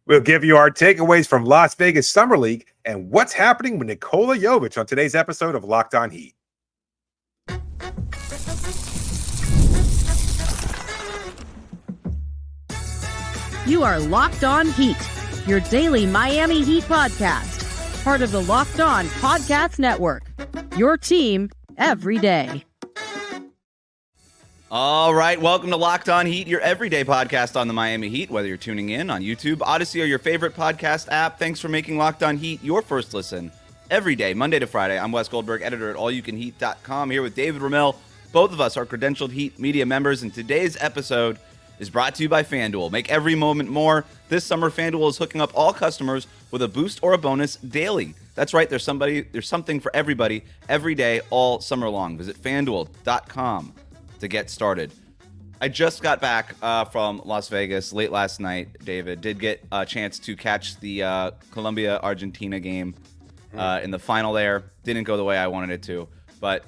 We'll give you our takeaways from Las Vegas Summer League and what's happening with Nikola Jovic on today's episode of Locked On Heat. You are Locked On Heat, your daily Miami Heat podcast, part of the Locked On Podcast Network, your team every day. All right, welcome to Locked On Heat, your everyday podcast on the Miami Heat, whether you're tuning in on YouTube, Odyssey, or your favorite podcast app. Thanks for making Locked On Heat your first listen every day, Monday to Friday. I'm Wes Goldberg, editor at allyoucanheat.com, here with David Ramil. Both of us are credentialed Heat media members, and today's episode is brought to you by FanDuel. Make every moment more. This summer, FanDuel is hooking up all customers with a boost or a bonus daily. That's right, there's something for everybody every day all summer long. Visit FanDuel.com to get started. I just got back from Las Vegas late last night, David. Did get a chance to catch the Colombia-Argentina game in the final there. Didn't go the way I wanted it to, but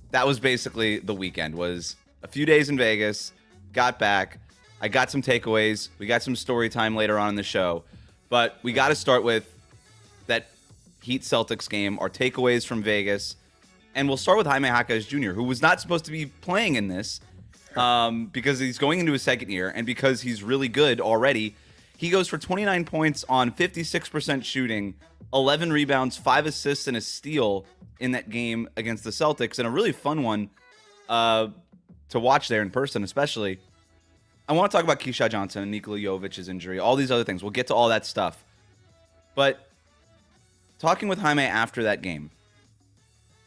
that was basically the weekend. Was a few days in Vegas, got back. I got some takeaways. We got some story time later on in the show, but we got to start with that Heat-Celtics game, our takeaways from Vegas. And we'll start with Jaime Jaquez Jr., who was not supposed to be playing in this because he's going into his second year and because he's really good already. He goes for 29 points on 56% shooting, 11 rebounds, 5 assists, and a steal in that game against the Celtics, and a really fun one to watch there in person, especially. I want to talk about Keisha Johnson and Nikola Jovic's injury, all these other things. We'll get to all that stuff. But talking with Jaime after that game,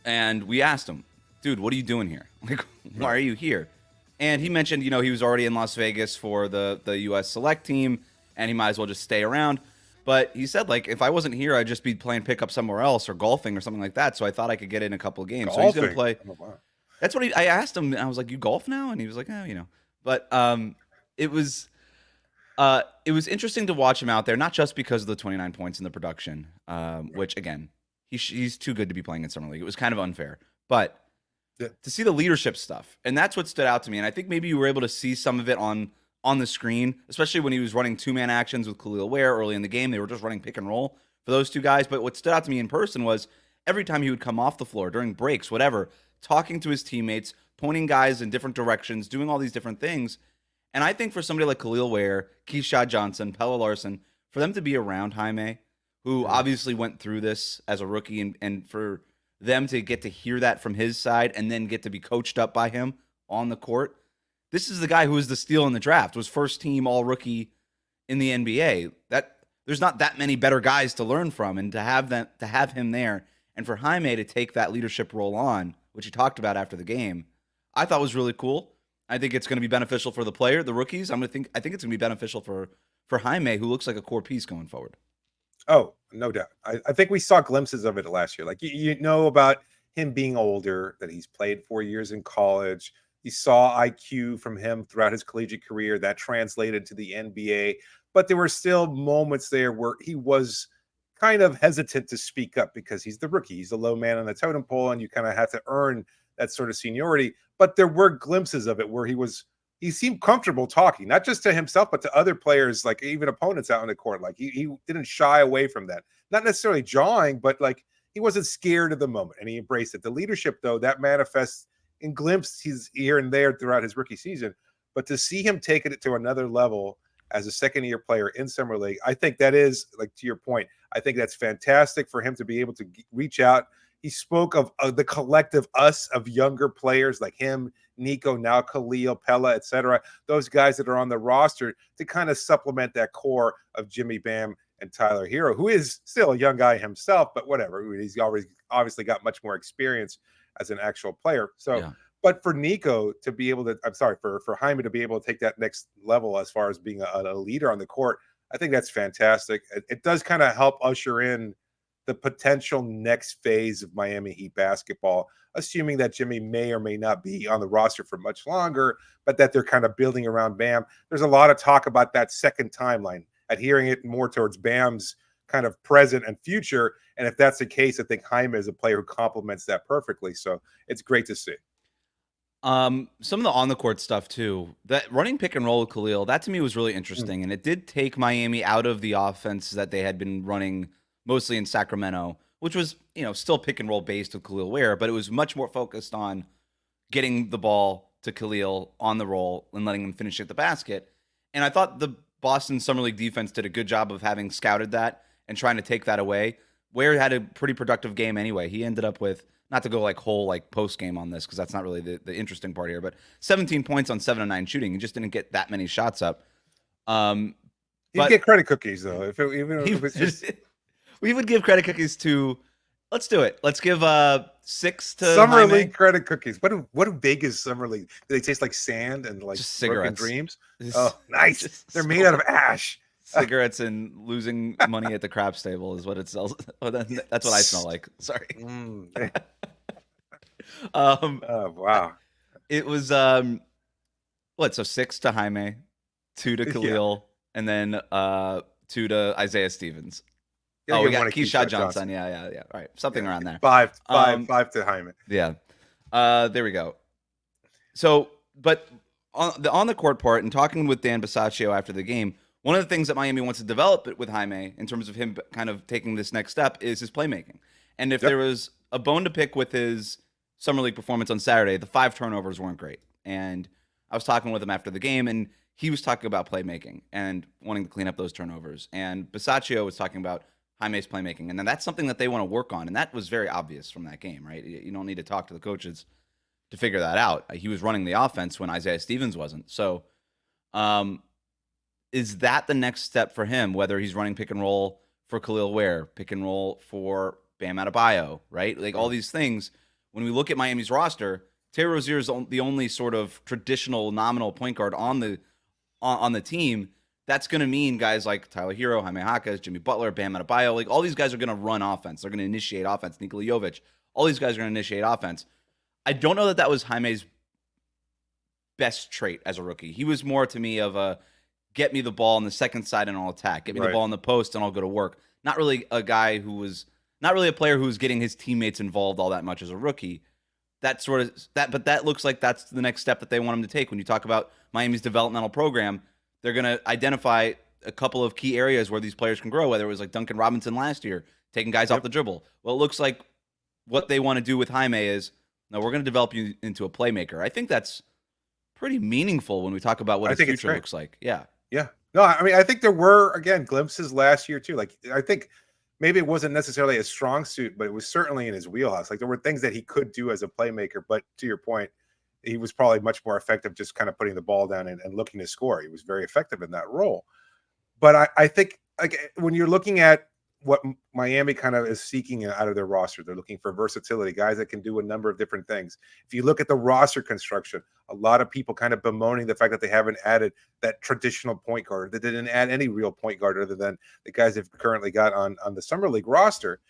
and we asked him, dude, what are you doing here? Like, why are you here? And he mentioned, he was already in Las Vegas for the U.S. select team, and he might as well just stay around. But he said, like, if I wasn't here, I'd just be playing pickup somewhere else or golfing or something like that. So I thought I could get in a couple of games. Golfing. So he's going to play. Oh, wow. That's what I asked him. And I was like, you golf now? And he was like, oh, But it was interesting to watch him out there, not just because of the 29 points in the production, which, again, he's too good to be playing in Summer League. It was kind of unfair. But to see the leadership stuff, and that's what stood out to me. And I think maybe you were able to see some of it on the screen, especially when he was running two-man actions with Kel'el Ware early in the game. They were just running pick and roll for those two guys. But what stood out to me in person was every time he would come off the floor, during breaks, whatever, talking to his teammates, pointing guys in different directions, doing all these different things. And I think for somebody like Kel'el Ware, Keisha Johnson, Pelle Larsson, for them to be around Jaime, who obviously went through this as a rookie, and for them to get to hear that from his side and then get to be coached up by him on the court. This is the guy who was the steal in the draft, was first team all rookie in the NBA. That there's not that many better guys to learn from, and to have him there, and for Jaime to take that leadership role on, which he talked about after the game, I thought was really cool. I think it's going to be beneficial for the player, the rookies. I think it's going to be beneficial for Jaime, who looks like a core piece going forward. Oh, no doubt. I think we saw glimpses of it last year. Like, you know about him being older, that he's played 4 years in college. You saw IQ from him throughout his collegiate career. That translated to the NBA. But there were still moments there where he was kind of hesitant to speak up because he's the rookie. He's the low man on the totem pole, and you kind of have to earn that sort of seniority. But there were glimpses of it where he seemed comfortable talking, not just to himself, but to other players, like even opponents out on the court. Like he didn't shy away from that. Not necessarily jawing, but like he wasn't scared of the moment, and he embraced it. The leadership, though, that manifests in glimpses here and there throughout his rookie season. But to see him taking it to another level as a second-year player in Summer League, I think that is, like, to your point, I think that's fantastic for him to be able to reach out. He spoke of the collective us of younger players like him, Nico, now Khalil, Pella, etc. Those guys that are on the roster to kind of supplement that core of Jimmy Bam and Tyler Hero, who is still a young guy himself, but whatever. He's always obviously got much more experience as an actual player. So, yeah. But for Nico to be able to, for Jaime to be able to take that next level as far as being a leader on the court, I think that's fantastic. It does kind of help usher in the potential next phase of Miami Heat basketball, assuming that Jimmy may or may not be on the roster for much longer, but that they're kind of building around Bam. There's a lot of talk about that second timeline, adhering it more towards Bam's kind of present and future. And if that's the case, I think Jaime is a player who complements that perfectly. So it's great to see. Some of the on the court stuff too. That running pick and roll with Kel'el, that to me was really interesting, and it did take Miami out of the offense that they had been running mostly in Sacramento, which was still pick and roll based with Kel'el Ware, but it was much more focused on getting the ball to Kel'el on the roll and letting him finish at the basket. And I thought the Boston Summer League defense did a good job of having scouted that and trying to take that away. Ware had a pretty productive game anyway. He ended up with, not to go whole post game on this because that's not really the interesting part here, but 17 points on 7 of 9 shooting. He just didn't get that many shots up. You get credit cookies though. If it's just we would give credit cookies to. Let's do it. Let's give 6 to Summer Jaime. League credit cookies. What do Vegas Summer League? Do they taste like sand and Just broken cigarettes. dreams? Oh, nice. They're made out of ash. Cigarettes and losing money at the craps table is what it sells. Oh, that's what I smell like. Sorry. Oh wow. It was so 6 to Jaime, 2 to Kel'el, and then 2 to Isaiah Stevens. Yeah, we got Keyshawn Johnson. Yeah. All right, something around there. 5 to Jaime. Yeah. There we go. So, but on the court part and talking with Dan Bisaccio after the game, one of the things that Miami wants to develop with Jaime in terms of him kind of taking this next step is his playmaking. And if there was a bone to pick with his Summer League performance on Saturday, the 5 turnovers weren't great. And I was talking with him after the game, and he was talking about playmaking and wanting to clean up those turnovers. And Bisaccio was talking about Jaime's playmaking. And then that's something that they want to work on. And that was very obvious from that game, right? You don't need to talk to the coaches to figure that out. He was running the offense when Isaiah Stevens wasn't. So is that the next step for him, whether he's running pick and roll for Kel'el Ware, pick and roll for Bam Adebayo, right? All these things. When we look at Miami's roster, Terry Rozier is the only sort of traditional nominal point guard on the team. That's going to mean guys like Tyler Hero, Jaime Jaquez, Jimmy Butler, Bam Adebayo, all these guys are going to run offense. They're going to initiate offense. Nikola Jovic, all these guys are going to initiate offense. I don't know that was Jaime's best trait as a rookie. He was more to me of a get me the ball on the second side and I'll attack. Get me the ball in the post and I'll go to work. Not really a guy who was not really a player who was getting his teammates involved all that much as a rookie. But that looks like that's the next step that they want him to take. When you talk about Miami's developmental program, they're going to identify a couple of key areas where these players can grow, whether it was like Duncan Robinson last year, taking guys off the dribble. Well, it looks like what they want to do with Jaime is, no, we're going to develop you into a playmaker. I think that's pretty meaningful when we talk about what his future looks like. Yeah. Yeah. No, I mean, I think there were, again, glimpses last year too. I think maybe it wasn't necessarily a strong suit, but it was certainly in his wheelhouse. There were things that he could do as a playmaker, but to your point, he was probably much more effective just kind of putting the ball down and looking to score. He was very effective in that role. But I think when you're looking at what Miami kind of is seeking out of their roster, they're looking for versatility, guys that can do a number of different things. If you look at the roster construction, a lot of people kind of bemoaning the fact that they haven't added that traditional point guard. They didn't add any real point guard other than the guys they've currently got on the Summer League roster.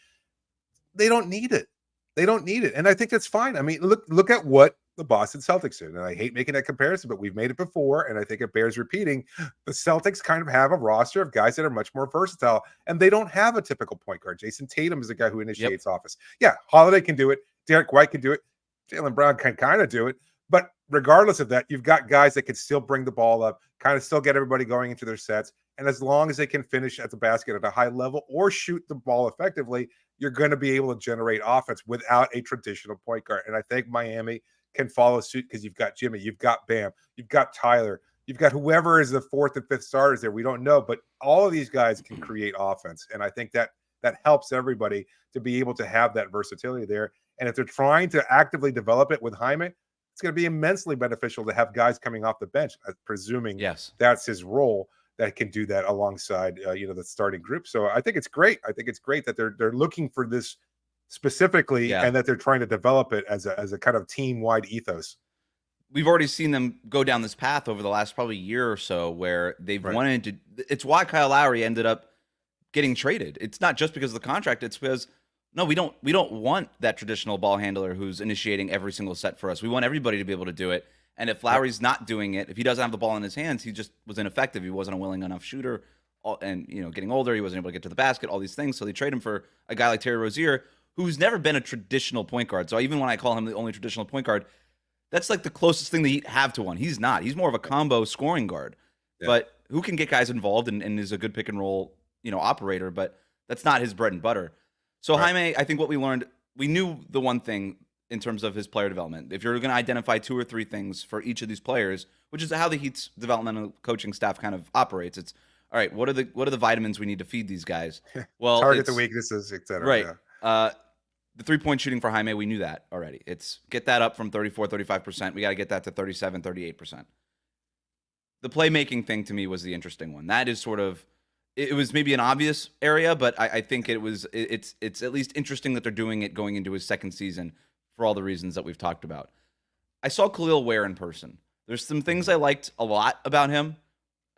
They don't need it. They don't need it. And I think that's fine. I mean, look at what the Boston Celtics did. And I hate making that comparison, but we've made it before, and I think it bears repeating. The Celtics kind of have a roster of guys that are much more versatile, and they don't have a typical point guard. Jason Tatum is a guy who initiates offense. Yeah, Holiday can do it. Derek White can do it. Jaylen Brown can kind of do it. But regardless of that, you've got guys that can still bring the ball up, kind of still get everybody going into their sets. And as long as they can finish at the basket at a high level or shoot the ball effectively, you're going to be able to generate offense without a traditional point guard. And I think Miami can follow suit because you've got Jimmy, you've got Bam, you've got Tyler, you've got whoever is the 4th and 5th starters there. We don't know, but all of these guys can create offense. And I think that helps everybody to be able to have that versatility there. And if they're trying to actively develop it with Jaime, it's going to be immensely beneficial to have guys coming off the bench, presuming that's his role, that can do that alongside, the starting group. So I think it's great. I think it's great that they're looking for this specifically and that they're trying to develop it as a kind of team-wide ethos. We've already seen them go down this path over the last probably year or so where they've wanted to. It's why Kyle Lowry ended up getting traded. It's not just because of the contract. It's because no, we don't want that traditional ball handler who's initiating every single set for us. We want everybody to be able to do it. And if Lowry's not doing it, if he doesn't have the ball in his hands, he just was ineffective. He wasn't a willing enough shooter. And, getting older, he wasn't able to get to the basket, all these things. So they trade him for a guy like Terry Rozier, who's never been a traditional point guard. So even when I call him the only traditional point guard, That's like the closest thing the Heat have to one. He's not. He's more of a combo scoring guard, but who can get guys involved and is a good pick and roll, operator. But that's not his bread and butter. So Jaime, I think what we learned, we knew the one thing in terms of his player development. If you're going to identify 2 or 3 things for each of these players, which is how the Heat's developmental coaching staff kind of operates, it's all right. What are the vitamins we need to feed these guys? Well, target the weaknesses, etc. Right. Yeah. The 3-point shooting for Jaime, we knew that already. It's get that up from 34, 35%. We got to get that to 37, 38%. The playmaking thing to me was the interesting one. That is sort of, it was maybe an obvious area, but I think it's at least interesting that they're doing it going into his second season for all the reasons that we've talked about. I saw Kel'el Ware in person. There's some things I liked a lot about him.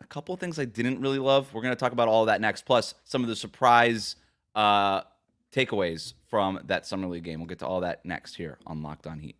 A couple of things I didn't really love. We're going to talk about all of that next, plus some of the surprise takeaways from that Summer League game. We'll get to all that next here on Locked On Heat.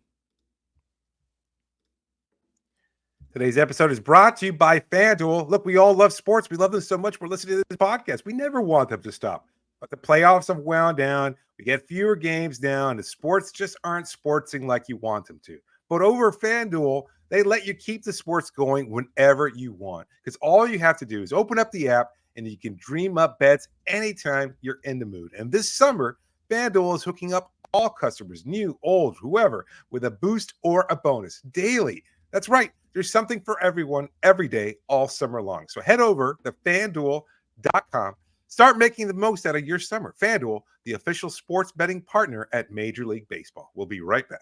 Today's episode is brought to you by FanDuel. Look, we all love sports. We love them so much we're listening to this podcast. We never want them to stop. But the playoffs have wound down. We get fewer games now, and the sports just aren't sportsing like you want them to. But over FanDuel, they let you keep the sports going whenever you want. Because all you have to do is open up the app, and you can dream up bets anytime you're in the mood. And this summer, FanDuel is hooking up all customers, new, old, whoever, with a boost or a bonus daily. That's right. There's something for everyone every day, all summer long. So head over to FanDuel.com. Start making the most out of your summer. FanDuel, the official sports betting partner at Major League Baseball. We'll be right back.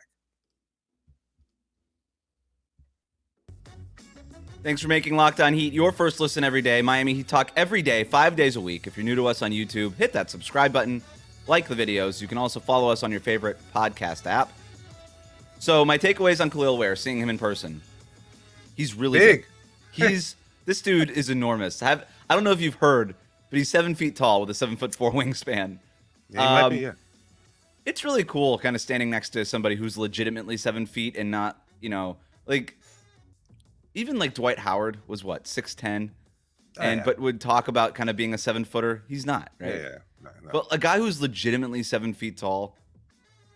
Thanks for making Locked On Heat your first listen every day. Miami Heat talk every day, 5 days a week. If you're new to us on YouTube, hit that subscribe button, like the videos. You can also follow us on your favorite podcast app. So my takeaways on Kel'el Ware, seeing him in person. He's really big. This dude is enormous. I don't know if you've heard, but he's 7 feet tall with a 7'4" wingspan. Yeah, he might be, yeah. It's really cool kind of standing next to somebody who's legitimately 7 feet and not, like even like Dwight Howard was what, 6'10", but would talk about kind of being a 7-footer. He's not, right? Yeah. No. But a guy who's legitimately 7 feet tall,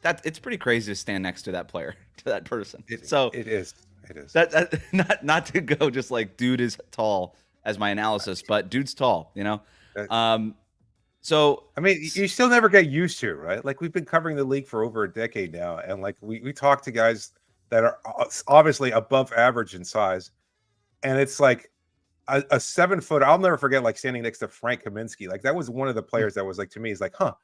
it's pretty crazy to stand next to that player, to that person. It is. That not to go just like dude is tall as my analysis, but dude's tall, So I mean, you still never get used to it, right? Like we've been covering the league for over a decade now, and like we talk to guys that are obviously above average in size, and it's like a 7-foot. I'll never forget like standing next to Frank Kaminsky. Like that was one of the players that was like to me is like, huh,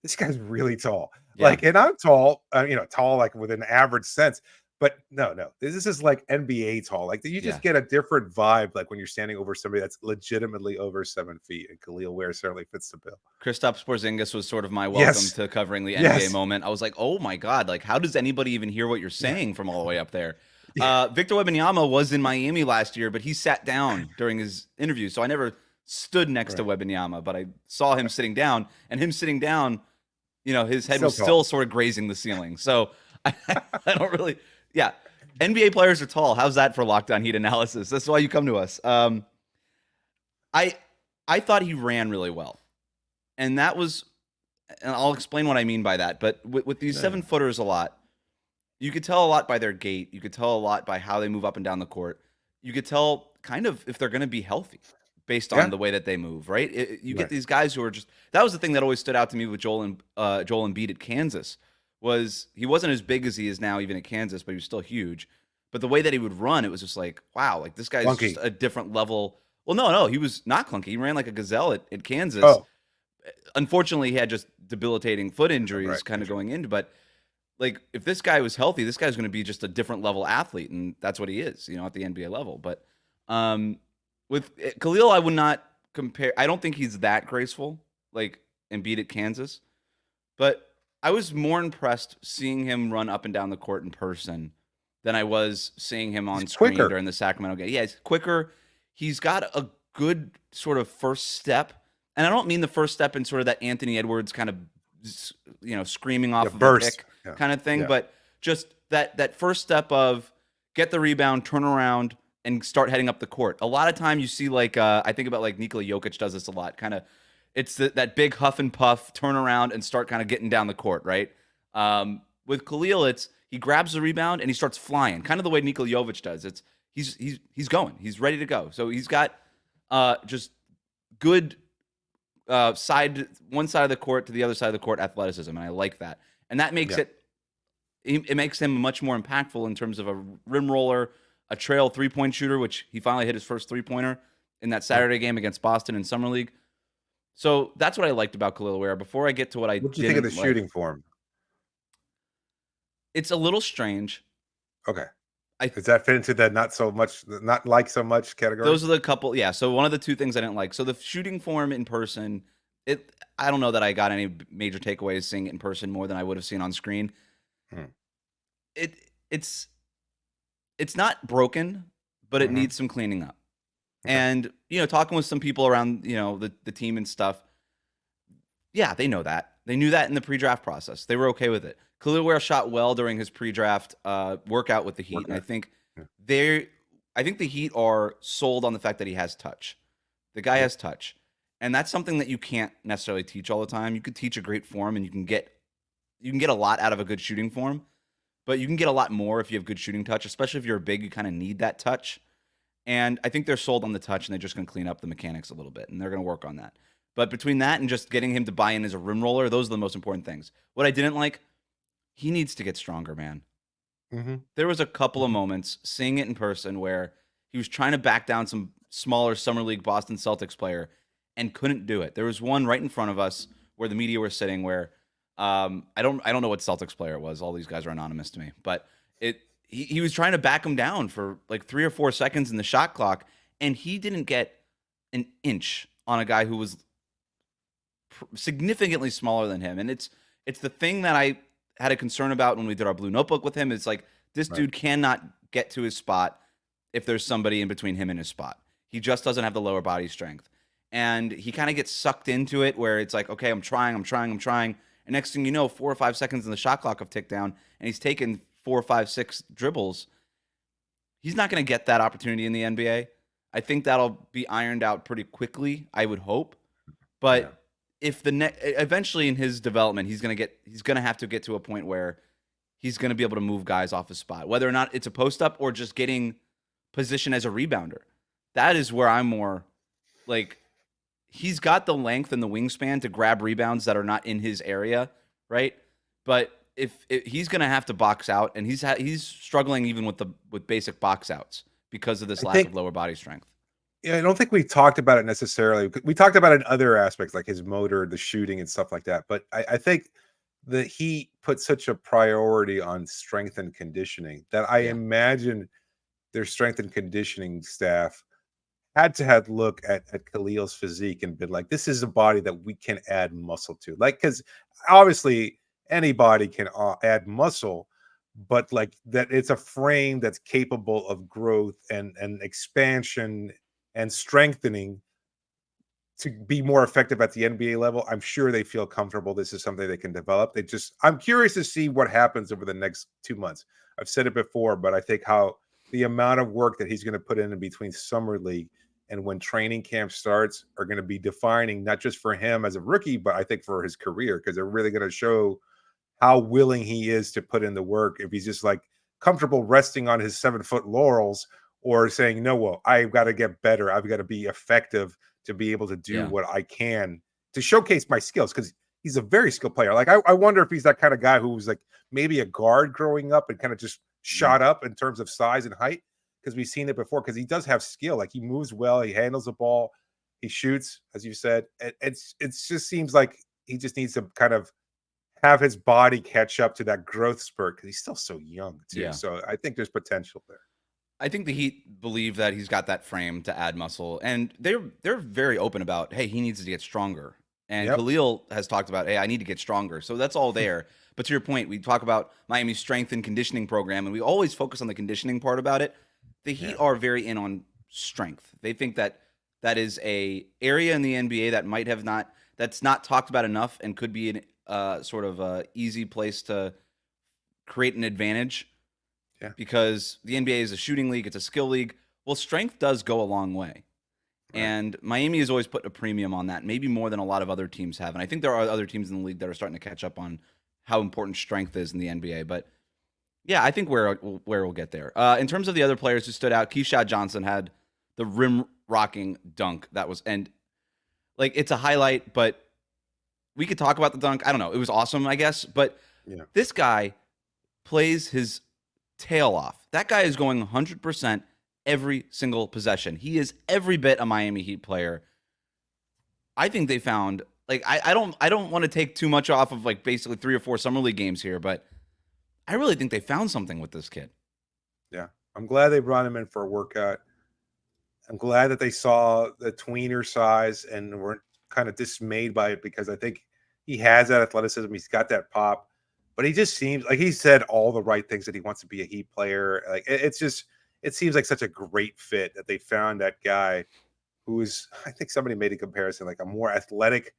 this guy's really tall. Yeah. Like, and I'm tall, tall like with an average sense. But no, this is like NBA tall. Like you just get a different vibe, like when you're standing over somebody that's legitimately over 7 feet. And Kel'el Ware certainly fits the bill. Kristaps Porzingis was sort of my welcome to covering the NBA moment. I was like, oh my God, like how does anybody even hear what you're saying from all the way up there? Victor Wembanyama was in Miami last year, but he sat down during his interview, so I never stood next to Wembanyama, but I saw him sitting down, and him sitting down, his head was still sort of grazing the ceiling. So I don't really. Yeah, NBA players are tall. How's that for Locked On Heat analysis? That's why you come to us. I thought he ran really well, and that was, and I'll explain what I mean by that. But with these 7-footers, a lot, you could tell a lot by their gait. You could tell a lot by how they move up and down the court. You could tell kind of if they're going to be healthy based on the way that they move. Right? You get these guys who are just. That was the thing that always stood out to me with Joel Embiid at Kansas. Was he wasn't as big as he is now, even at Kansas, but he was still huge. But the way that he would run, it was just like, wow, like this guy's just a different level. Well, no, he was not clunky. He ran like a gazelle at Kansas. Oh. Unfortunately, he had just debilitating foot injuries kind of going into. But like, if this guy was healthy, this guy's going to be just a different level athlete, and that's what he is, at the NBA level. But with Kel'el, I would not compare. I don't think he's that graceful, like Embiid at Kansas, but I was more impressed seeing him run up and down the court in person than I was seeing him on screen during the Sacramento game. Yeah, he's quicker. He's got a good sort of first step. And I don't mean the first step in sort of that Anthony Edwards kind of, screaming off of burst. A pick kind of thing, but just that first step of get the rebound, turn around, and start heading up the court. A lot of time you see like, I think about like Nikola Jokic does this a lot, kind of. It's that big huff and puff, turn around and start kind of getting down the court, right? With Kel'el, he grabs the rebound and he starts flying, kind of the way Nikola Jovic does. He's going. He's ready to go. So he's got just good one side of the court to the other side of the court athleticism, and I like that. And that makes it makes him much more impactful in terms of a rim roller, a trail 3-point shooter, which he finally hit his first 3-pointer in that Saturday game against Boston in Summer League. So that's what I liked about Kel'el Ware. Before I get to what I What do you think of the shooting form? It's a little strange. Okay. Does that fit into the not so much category? Those are the couple. Yeah. So one of the two things I didn't like. So the shooting form in person, I don't know that I got any major takeaways seeing it in person more than I would have seen on screen. It's not broken, but it needs some cleaning up. Okay. And, talking with some people around, the team and stuff. Yeah, they know that. They knew that in the pre-draft process. They were okay with it. Kel'el Ware shot well during his pre-draft workout with the Heat, and I think the Heat are sold on the fact that he has touch. The guy has touch, and that's something that you can't necessarily teach all the time. You could teach a great form, and you can get a lot out of a good shooting form, but you can get a lot more if you have good shooting touch, especially if you're big. You kind of need that touch, and I think they're sold on the touch, and they're just going to clean up the mechanics a little bit, and they're going to work on that. But between that and just getting him to buy in as a rim roller, those are the most important things. What I didn't like, he needs to get stronger, man. There was a couple of moments seeing it in person where he was trying to back down some smaller Summer League Boston Celtics player and couldn't do it. There was one right in front of us where the media were sitting where I don't know what Celtics player it was. All these guys are anonymous to me. But he was trying to back him down for like 3 or 4 seconds in the shot clock, and he didn't get an inch on a guy who was significantly smaller than him. And it's the thing that I had a concern about when we did our blue notebook with him. It's like, this dude cannot get to his spot if there's somebody in between him and his spot. He just doesn't have the lower body strength. And he kind of gets sucked into it where it's like, okay, I'm trying. And next thing you know, 4 or 5 seconds in the shot clock have ticked down, and he's taken 4, 5, 6 dribbles. He's not going to get that opportunity in the NBA. I think that'll be ironed out pretty quickly, I would hope. But if eventually in his development, he's going to have to get to a point where he's going to be able to move guys off his spot, whether or not it's a post up or just getting position as a rebounder. That is where I'm more like, he's got the length and the wingspan to grab rebounds that are not in his area, right? But if he's going to have to box out, and he's struggling even with basic box outs because of this lack of lower body strength. Yeah, I don't think we talked about it necessarily. We talked about it in other aspects like his motor, the shooting, and stuff like that. But I think the Heat put such a priority on strength and conditioning that I imagine their strength and conditioning staff had to have look at Kel'el's physique and been like, this is a body that we can add muscle to. Like, because obviously anybody can add muscle, but like that it's a frame that's capable of growth and expansion and strengthening to be more effective at the NBA level. I'm sure they feel comfortable. This is something they can develop. I'm curious to see what happens over the next 2 months. I've said it before, but I think how the amount of work that he's going to put in between Summer League and when training camp starts are going to be defining, not just for him as a rookie, but I think for his career, because they're really going to show how willing he is to put in the work. If he's just like comfortable resting on his 7-foot laurels, or saying, no, well, I've got to get better. I've got to be effective to be able to do what I can to showcase my skills, because he's a very skilled player. Like, I wonder if he's that kind of guy who was like maybe a guard growing up and kind of just shot up in terms of size and height, because we've seen it before, because he does have skill. Like, he moves well. He handles the ball. He shoots, as you said. It just seems like he just needs to kind of have his body catch up to that growth spurt, because he's still so young, too. Yeah. So I think there's potential there. I think the Heat believe that he's got that frame to add muscle, and they're very open about, hey, he needs to get stronger. And Kel'el has talked about, hey, I need to get stronger. So that's all there. But to your point, we talk about Miami's strength and conditioning program, and we always focus on the conditioning part about it. The Heat are very in on strength. They think that is a area in the NBA that that's not talked about enough, and could be an sort of a easy place to create an advantage. Yeah. Because the NBA is a shooting league, it's a skill league. Well, strength does go a long way. Right. And Miami has always put a premium on that, maybe more than a lot of other teams have. And I think there are other teams in the league that are starting to catch up on how important strength is in the NBA. But yeah, I think where we'll get there. In terms of the other players who stood out, Keyshawn Johnson had the rim rocking dunk that was, and like it's a highlight, but we could talk about the dunk. I don't know. It was awesome, I guess. But this guy plays his tail off. That guy is going 100% every single possession. He is every bit a Miami Heat player. I think they found, like, I don't want to take too much off of like basically 3 or 4 summer league games here, but I really think they found something with this kid. Yeah. I'm glad they brought him in for a workout. I'm glad that they saw the tweener size and weren't kind of dismayed by it, because I think he has that athleticism. He's got that pop, but he just seems like he said all the right things, that he wants to be a Heat player. Like it seems like such a great fit that they found that guy who is, I think somebody made a comparison, like a more athletic,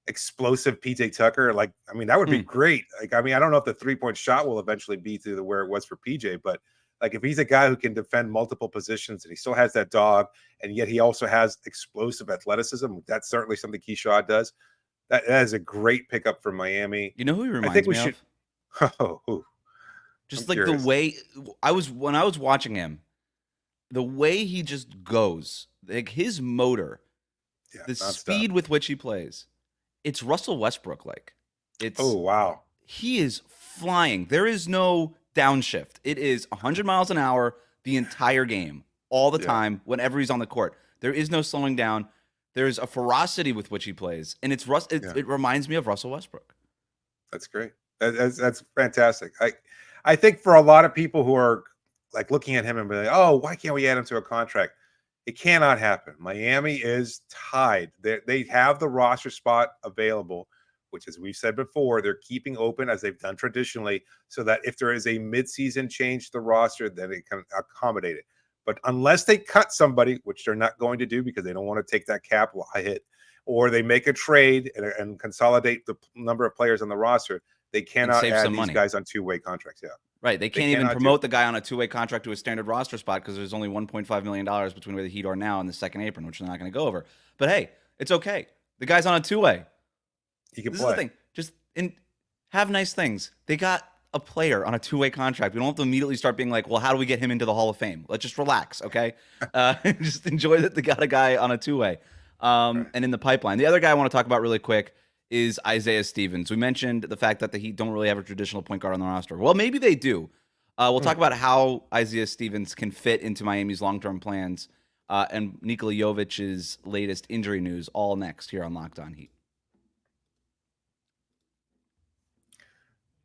explosive PJ Tucker. Like, I mean, that would be great. Like, I mean, I don't know if the 3-point shot will eventually be to where it was for PJ, but like if he's a guy who can defend multiple positions and he still has that dog, and yet he also has explosive athleticism, that's certainly something Keyshawn does. That is a great pickup for Miami. You know who he reminds I think we me should. of? Just I'm like curious. The way when I was watching him, the way he just goes, like his motor, the speed with which he plays, it's Russell Westbrook like. It's wow. He is flying. There is no downshift. It is 100 miles an hour the entire game, all the time, whenever he's on the court. There is no slowing down. There's a ferocity with which he plays, and it reminds me of Russell Westbrook. That's great. That's fantastic. I think for a lot of people who are like looking at him and be like, oh, why can't we add him to a contract? It cannot happen. Miami is tied. They have the roster spot available, which, as we've said before, they're keeping open as they've done traditionally, so that if there is a midseason change to the roster, then it can accommodate it. But unless they cut somebody, which they're not going to do because they don't want to take that cap hit, or they make a trade and consolidate the number of players on the roster, they cannot add these guys on 2-way contracts. Yeah. Right. They can't even promote the guy on a 2-way contract to a standard roster spot because there's only $1.5 million between where the Heat are now and the second apron, which they're not going to go over. But hey, it's okay. The guy's on a 2-way. He can play. This is the thing. Just have nice things. They got a player on a 2-way contract. We don't have to immediately start being like, well, how do we get him into the Hall of Fame? Let's just relax, okay? Just enjoy that they got a guy on a 2-way and in the pipeline. The other guy I want to talk about really quick is Isaiah Stevens. We mentioned the fact that the Heat don't really have a traditional point guard on the roster. Well, maybe they do. We'll talk about how Isaiah Stevens can fit into Miami's long-term plans and Nikola Jovic's latest injury news all next here on Locked On Heat.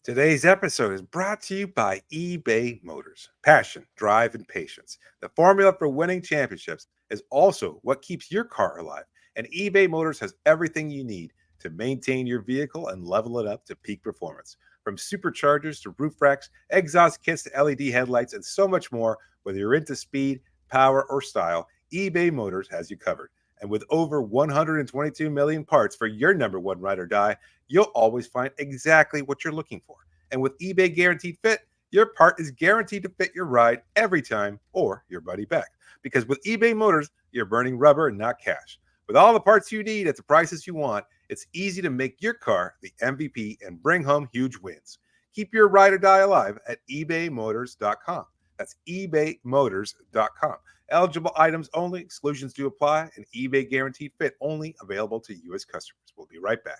Today's episode is brought to you by eBay Motors. Passion, drive, and patience. The formula for winning championships is also what keeps your car alive. And eBay Motors has everything you need to maintain your vehicle and level it up to peak performance. From superchargers to roof racks, exhaust kits to LED headlights, and so much more. Whether you're into speed, power, or style, eBay Motors has you covered. And with over 122 million parts for your number one ride or die, you'll always find exactly what you're looking for. And with eBay Guaranteed Fit, your part is guaranteed to fit your ride every time or your money back. Because with eBay Motors, you're burning rubber, not cash. With all the parts you need at the prices you want, it's easy to make your car the MVP and bring home huge wins. Keep your ride or die alive at ebaymotors.com. That's ebaymotors.com. Eligible items only. Exclusions do apply. And eBay Guaranteed Fit only available to U.S. customers. We'll be right back.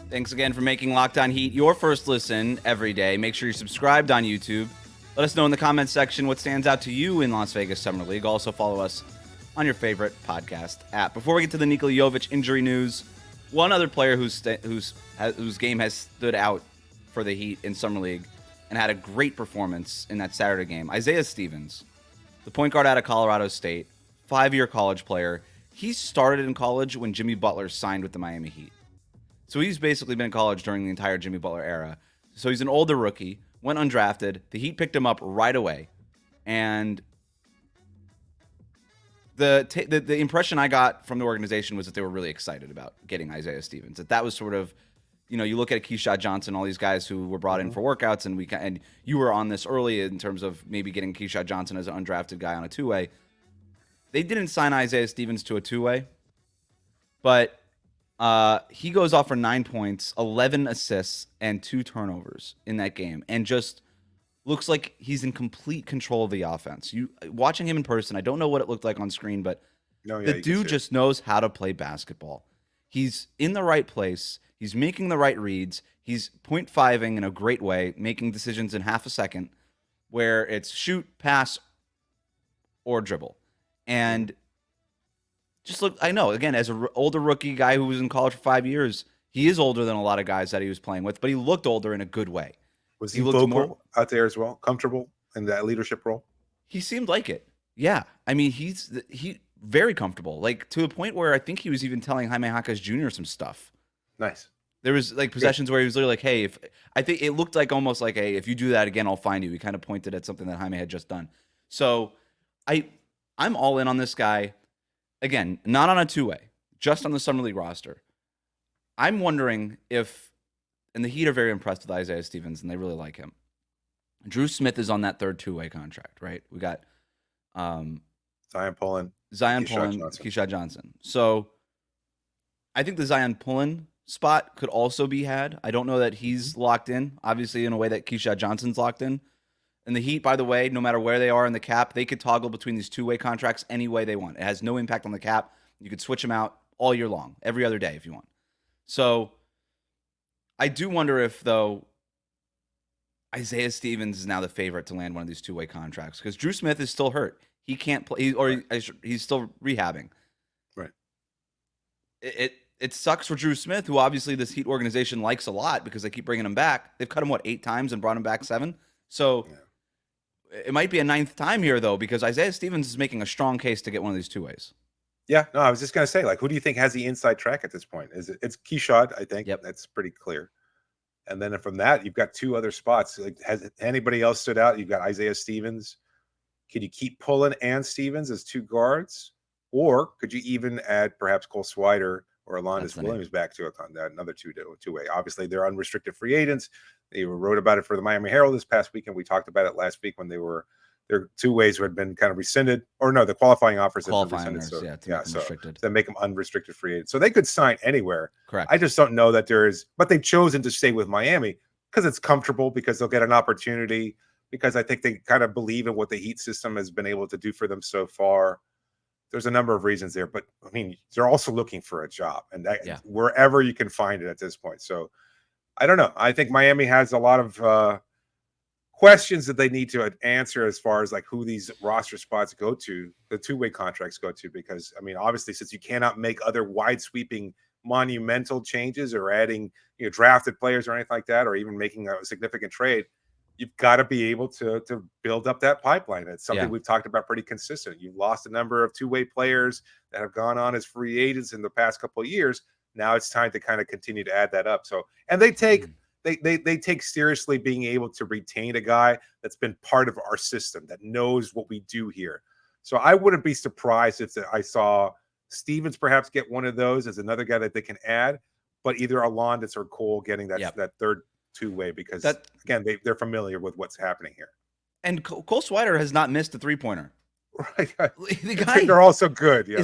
Thanks again for making Locked On Heat your first listen every day. Make sure you're subscribed on YouTube. Let us know in the comments section what stands out to you in Las Vegas Summer League. Also follow us on your favorite podcast app. Before we get to the Nikola Jovic injury news, one other player whose game has stood out for the Heat in Summer League and had a great performance in that Saturday game, Isaiah Stevens, the point guard out of Colorado State, 5-year college player. He started in college when Jimmy Butler signed with the Miami Heat. So he's basically been in college during the entire Jimmy Butler era. So he's an older rookie, went undrafted. The Heat picked him up right away. And the impression I got from the organization was that they were really excited about getting Isaiah Stevens. That was sort of, you look at Keyshawn Johnson, all these guys who were brought in for workouts, and you were on this early in terms of maybe getting Keyshawn Johnson as an undrafted guy on a 2-way. They didn't sign Isaiah Stevens to a 2-way. But he goes off for 9 points, 11 assists, and 2 turnovers in that game, and just looks like he's in complete control of the offense. You watching him in person, I don't know what it looked like on screen, but the dude just knows how to play basketball. He's in the right place. He's making the right reads. He's 0.5ing in a great way, making decisions in half a second, where it's shoot, pass, or dribble. And just look, I know, again, as an older rookie guy who was in college for 5 years, he is older than a lot of guys that he was playing with, but he looked older in a good way. Was he vocal out there as well? Comfortable in that leadership role? He seemed like it. Yeah. I mean, he very comfortable, like to a point where I think he was even telling Jaime Jaquez Jr. some stuff. Nice. There was like possessions where he was literally like, hey, I think it looked like almost like, hey, if you do that again, I'll find you. He kind of pointed at something that Jaime had just done. So I'm all in on this guy. Again, not on a two-way, just on the Summer League roster. I'm wondering if, and the Heat are very impressed with Isaiah Stevens, and they really like him. Drew Smith is on that third two-way contract, right? We got Zion Pullen, Keyshawn Johnson. So I think the Zion Pullen spot could also be had. I don't know that he's locked in, obviously, in a way that Keyshawn Johnson's locked in. And the Heat, by the way, no matter where they are in the cap, they could toggle between these two-way contracts any way they want. It has no impact on the cap. You could switch them out all year long, every other day if you want. So I do wonder if, though, Isaiah Stevens is now the favorite to land one of these two-way contracts because Drew Smith is still hurt. He can't play, he's still rehabbing. Right. It sucks for Drew Smith, who obviously this Heat organization likes a lot because they keep bringing him back. They've cut him, 8 times and brought him back 7? So it might be a 9th time here, though, because Isaiah Stevens is making a strong case to get one of these two ways. Yeah, no, I was just going to say, like, who do you think has the inside track at this point? It's Keyshawn, I think. Yep. That's pretty clear. And then from that, you've got 2 other spots. Like, has anybody else stood out? You've got Isaiah Stevens. Could you keep Pullen and Stevens as 2 guards? Or could you even add perhaps Cole Swider or Alondas Williams back to another two-way? Obviously, they're unrestricted free agents. They wrote about it for the Miami Herald this past weekend. We talked about it last week when their two ways who had been kind of rescinded, or no, the qualifying offers had been rescinded. So they make them unrestricted free agents. So they could sign anywhere. Correct. I just don't know that but they've chosen to stay with Miami because it's comfortable, because they'll get an opportunity, because I think they kind of believe in what the Heat system has been able to do for them so far. There's a number of reasons there, but I mean, they're also looking for a job, and wherever you can find it at this point. So I don't know. I think Miami has a lot of questions that they need to answer as far as like who these roster spots go to, the two-way contracts go to, because I mean, obviously, since you cannot make other wide sweeping monumental changes or adding, drafted players or anything like that, or even making a significant trade, you've got to be able to build up that pipeline. It's something we've talked about pretty consistent. You've lost a number of two-way players that have gone on as free agents in the past couple of years. Now it's time to kind of continue to add that up. So, and they take seriously being able to retain a guy that's been part of our system, that knows what we do here. So I wouldn't be surprised if I saw Stevens perhaps get one of those as another guy that they can add, but either Alondas or Cole getting that third two-way, because again, they're familiar with what's happening here. And Cole Swider has not missed a three-pointer. Right. The guy, they're also good. Yeah,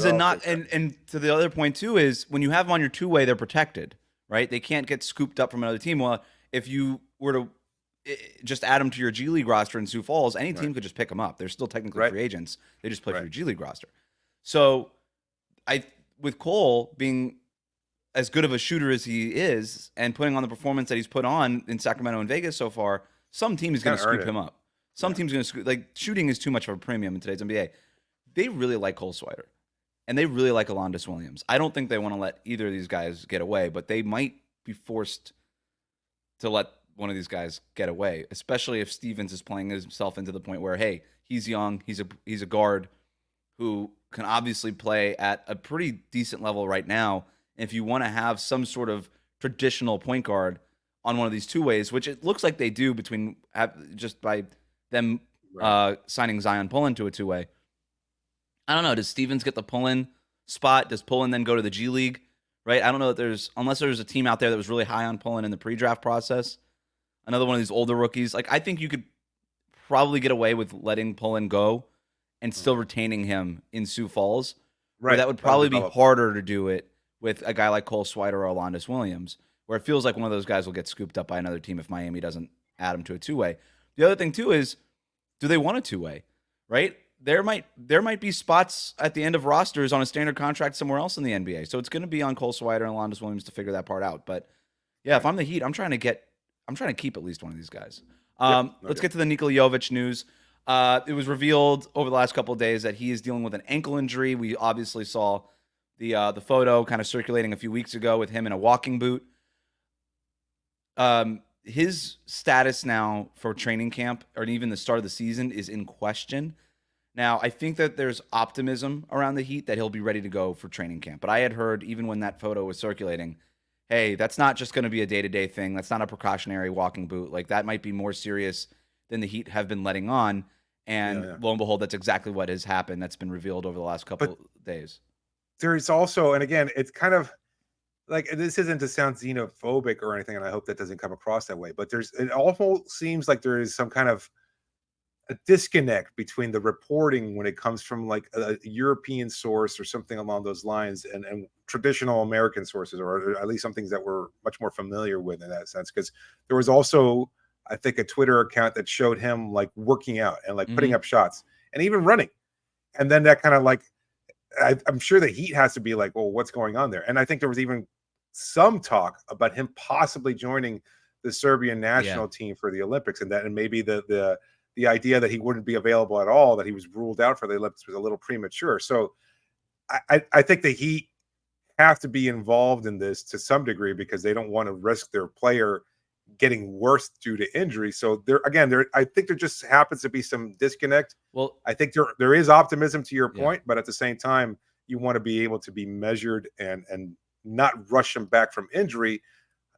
and to the other point too is when you have them on your two-way, they're protected, right? They can't get scooped up from another team. Well, if you were to just add them to your G League roster in Sioux Falls, any team could just pick them up. They're still technically free agents. They just play for your G League roster. So with Cole being as good of a shooter as he is and putting on the performance that he's put on in Sacramento and Vegas so far, some team is going to scoop him up. Some teams are going to scoop. Like, shooting is too much of a premium in today's NBA. They really like Cole Swider, and they really like Alondas Williams. I don't think they want to let either of these guys get away, but they might be forced to let one of these guys get away, especially if Stevens is playing himself into the point where, hey, he's young, he's a guard who can obviously play at a pretty decent level right now. If you want to have some sort of traditional point guard on one of these two ways, which it looks like they do just by them signing Zion Pullen to a two-way. I don't know. Does Stevens get the Pullen spot? Does Pullen then go to the G League? Right? I don't know that unless there's a team out there that was really high on Pullen in the pre-draft process. Another one of these older rookies. Like, I think you could probably get away with letting Pullen go and still retaining him in Sioux Falls. Right. That would probably be harder to do it with a guy like Cole Swider or Alondas Williams, where it feels like one of those guys will get scooped up by another team if Miami doesn't add him to a two-way. The other thing, too, is do they want a two-way, right? There might be spots at the end of rosters on a standard contract somewhere else in the NBA. So it's going to be on Cole Swider and Alondas Williams to figure that part out. But, yeah, if I'm the Heat, I'm trying to keep at least one of these guys. Let's get to the Nikola Jovic news. It was revealed over the last couple of days that he is dealing with an ankle injury. We obviously saw the photo kind of circulating a few weeks ago with him in a walking boot. His status now for training camp or even the start of the season is in question. Now, I think that there's optimism around the Heat that he'll be ready to go for training camp. But I had heard, even when that photo was circulating, hey, that's not just going to be a day-to-day thing. That's not a precautionary walking boot. Like, that might be more serious than the Heat have been letting on. And lo and behold, that's exactly what has happened. That's been revealed over the last couple days. There's also, and again, it's kind of like, this isn't to sound xenophobic or anything, and I hope that doesn't come across that way, but it almost seems like there is some kind of a disconnect between the reporting when it comes from like a European source or something along those lines and traditional American sources, or at least some things that we're much more familiar with in that sense. Because there was also, I think, a Twitter account that showed him like working out and like putting up shots and even running. And then that kind of like, I'm sure the Heat has to be like, well, what's going on there? And I think there was even some talk about him possibly joining the Serbian national team for the Olympics, and maybe the idea that he wouldn't be available at all, that he was ruled out for the Olympics, was a little premature. So I think the Heat have to be involved in this to some degree because they don't want to risk their player getting worse due to injury. So I think there just happens to be some disconnect. Well, I think there is optimism to your point, but at the same time, you want to be able to be measured and not rush him back from injury,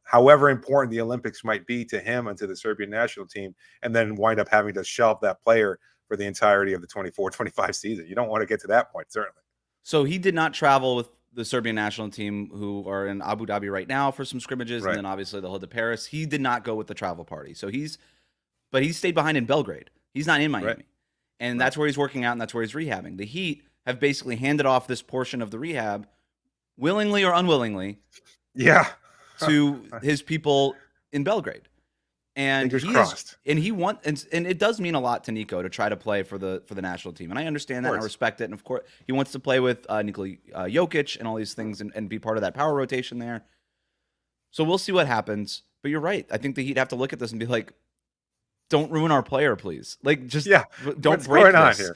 however important the Olympics might be to him and to the Serbian national team, and then wind up having to shelve that player for the entirety of the 24-25 season. You don't want to get to that point, certainly. So he did not travel with the Serbian national team, who are in Abu Dhabi right now for some scrimmages, and then obviously they'll head to Paris. He did not go with the travel party. So he stayed behind in Belgrade. He's not in Miami. And that's where he's working out, and that's where he's rehabbing. The Heat have basically handed off this portion of the rehab, willingly or unwillingly, to his people in Belgrade. And it does mean a lot to Nico to try to play for the national team. And I understand that, and I respect it. And of course, he wants to play with Nikola Jokic and all these things and be part of that power rotation there. So we'll see what happens. But you're right. I think the Heat have to look at this and be like, don't ruin our player, please. Like, just don't break this.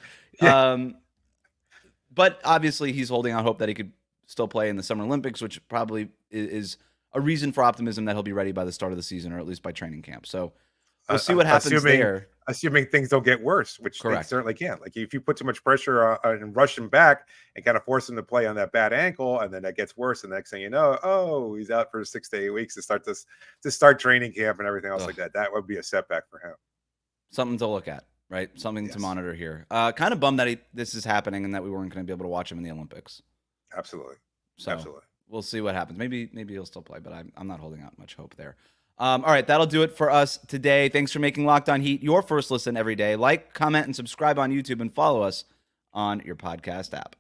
But obviously, he's holding out hope that he could still play in the Summer Olympics, which probably is a reason for optimism that he'll be ready by the start of the season, or at least by training camp. So we'll see what happens there. Assuming things don't get worse, which they certainly can. Like, if you put too much pressure and rush him back and kind of force him to play on that bad ankle, and then that gets worse, and the next thing you know, he's out for 6 to 8 weeks to start training camp and everything else like that. That would be a setback for him. Something to look at, right? Something to monitor here. Kind of bummed that this is happening and that we weren't going to be able to watch him in the Olympics. Absolutely. So absolutely. We'll see what happens. Maybe he'll still play, but I'm not holding out much hope there. All right, that'll do it for us today. Thanks for making Locked On Heat your first listen every day. Like, comment, and subscribe on YouTube, and follow us on your podcast app.